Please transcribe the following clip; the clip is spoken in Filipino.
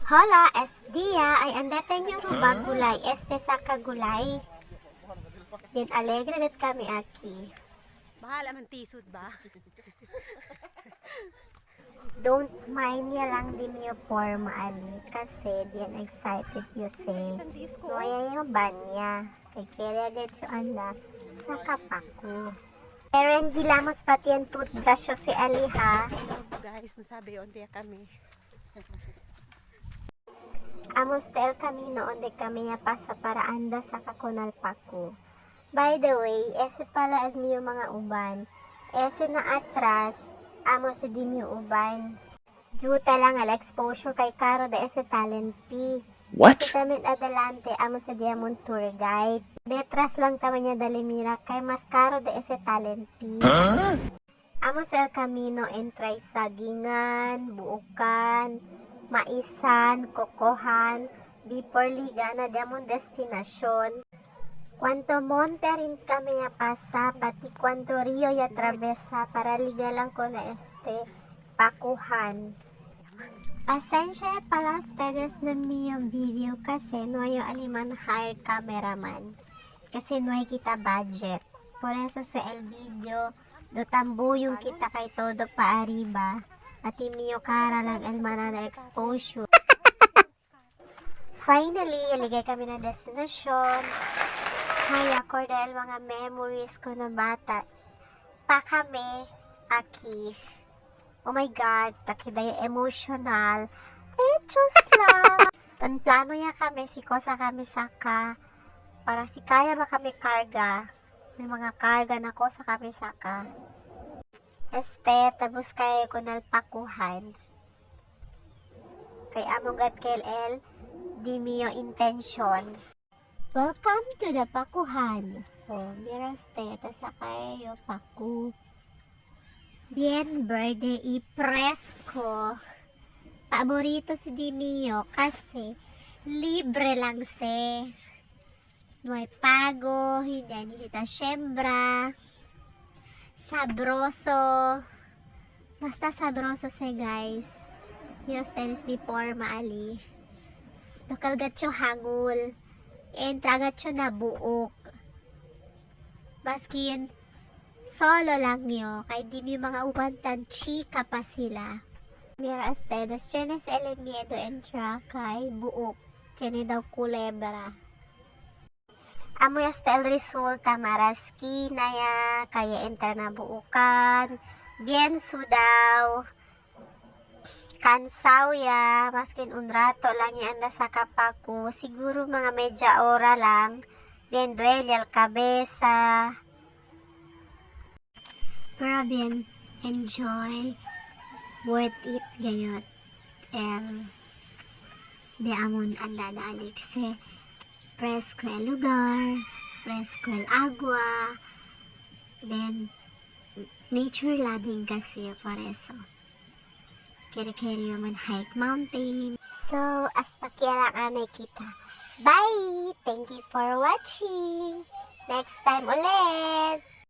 Hola, es día ay andatan yung rubang gulay, este sa kagulay. Bien alegre dat kami aquí. Bahala man tisod ba? Don't mind niya lang di niyo forma ali kasi bien excited you say. No ay yung banya. Kay kaya agad yung anda sa kapaku. Pero hindi lamos pati yung toothbrush si Ali ha. Guys, nasabi yun tiya kami. Amos tel kami noon de kami niya pasa para anda sa kakunal paku. By the way, ese pala yung mga uban. Ese na atras, amo si Dimyo uban. Juta lang al exposure kay Caro de ese talent P. What? Ese tamin adelante, amo si Diamond Tour Guide. Detras lang kami niya dalimira kay mas Caro de ese talent P. Amo sa El Camino entray sagingan, buukan, maisan, kokohan, before liga na Diamond destinasyon. Cuanto monte rin kami ya pasa, pati cuanto rio ya travesa, para liga lang ko na pakuhan. Pasensya pala ustedes na miyo video kasi no ayo aliman hired cameraman. Kasi no ay kita budget. Por eso sa el video, do tambo yung kita kay todo pa arriba. At imiyo kara lang el manana exposure. Finally, iligay kami na destinasyon. Hay ako dahil mga memories ko na bata. Pa kami, aki. Oh my God, takidayo emotional. Just lang. Tan plano ya kami, si Kosa kami saka. Para si kaya ba kami karga. May mga karga na ko sa kami saka. Tapos kaya ko nalpakuhan. Kay among KLL, di miyo intention. Welcome to the pakuhan. Oh, mira sa kayo paku. Bien birthday i-presko. Paborito si Dimio kasi libre lang se. No hay pago, hindi nisita syembra. Sabroso. Basta sabroso se guys. Mira ustedes before maali. Dokal gatyo hangul. Entragat siya na buok. Maskin solo lang nyo. Kay di mi mga ubantan chika pa sila. Mira ustedes, tienes el miedo entra kay buok. Tiene daw kulebra. Amo hasta el resulta maraski na ya. Kaya entra na buukan. Bien sudaw. Kansaw ya, maskin un rato lang yan na sa kapaku, siguro mga medya ora lang, bien duele al cabeza. Pero bien, enjoy, worth it gayot, de amon andada alikse, presko el lugar, presko el agua, then nature loving kasi por eso. Kiri-kiri man hike mountain. So, hasta kaya lang anay kita. Bye! Thank you for watching! Next time ulit!